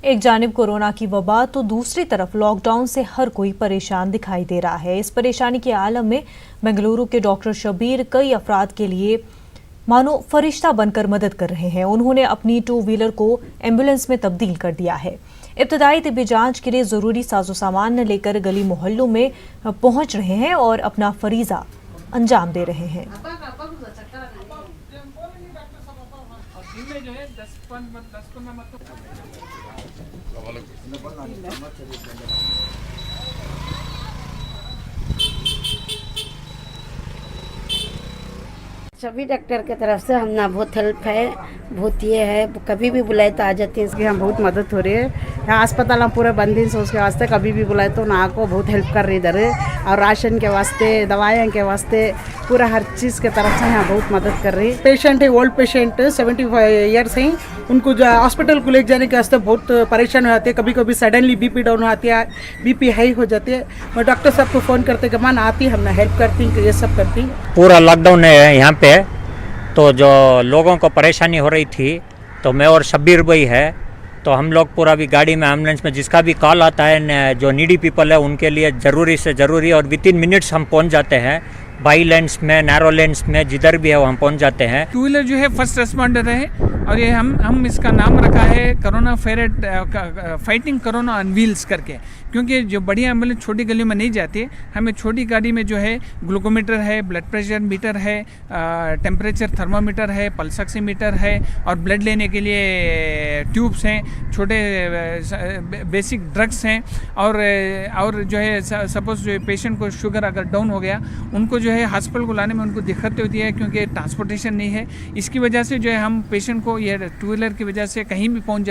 एक जानिब कोरोना की वबा तो दूसरी तरफ लॉकडाउन से हर कोई परेशान दिखाई दे रहा है। इस परेशानी के आलम में बेंगलुरु के डॉक्टर शबीर कई अफराद के लिए मानो फरिश्ता बनकर मदद कर रहे हैं। उन्होंने अपनी 2 व्हीलर को एम्बुलेंस में तब्दील कर दिया है। इब्तदाई तिब्बी जांच के लिए जरूरी साजो सामान लेकर गली मोहल्लों में पहुंच रहे हैं और अपना फरीजा अंजाम दे रहे हैं। सभी डॉक्टर की तरफ से हमना बहुत हेल्प है, बहुत ये है, कभी भी बुलाए तो आ जाते हैं। इसकी हम बहुत मदद हो रही है। यहाँ अस्पताल हम पूरे बंद दिन से उसके वास्ते कभी भी बुलाए तो ना को बहुत हेल्प कर रही इधर, और राशन के वास्ते, दवाइयों के वास्ते, पूरा हर चीज़ के तरफ से यहाँ बहुत मदद कर रही है। पेशेंट है, ओल्ड पेशेंट 75 ईयर्स हैं, उनको जो हॉस्पिटल को ले जाने के वास्ते बहुत परेशान हो जाते हैं। कभी कभी सडनली बीपी डाउन आती है, बीपी हाई हो जाती है। मैं डॉक्टर साहब को फ़ोन करते कि मन आती, हमने हेल्प करती, ये सब करती। पूरा लॉकडाउन है यहाँ पे, तो जो लोगों को परेशानी हो रही थी तो मैं और शब्बीर भाई है, तो हम लोग पूरा भी गाड़ी में, एम्बुलेंस में, जिसका भी कॉल आता है, जो नीडी पीपल है उनके लिए ज़रूरी से ज़रूरी और विद इन मिनट्स हम पहुँच जाते हैं। बाई लेंस में, नैरो लेंस में, जिधर भी है वो हम पहुँच जाते हैं। 2 व्हीलर जो है फर्स्ट रेस्पॉन्डर है, और ये हम इसका नाम रखा है corona fighting corona on wheels करके, क्योंकि जो बड़ी एम्बुलेंस छोटी गलियों में नहीं जाती, हमें छोटी गाड़ी में जो है ग्लूकोमीटर है, ब्लड प्रेशर मीटर है, टेम्परेचर थर्मोमीटर है, पल्स ऑक्सीमीटर है, और ब्लड लेने के लिए ट्यूब्स हैं, छोटे बेसिक ड्रग्स हैं, और जो है सपोज जो पेशेंट को शुगर अगर डाउन हो गया, उनको जो है हॉस्पिटल को लाने में उनको दिक्कत होती है, क्योंकि ट्रांसपोर्टेशन नहीं है। इसकी वजह से जो है हम पेशेंट को ये 2 व्हीलर की वजह से कहीं भी पहुंच जाते हैं।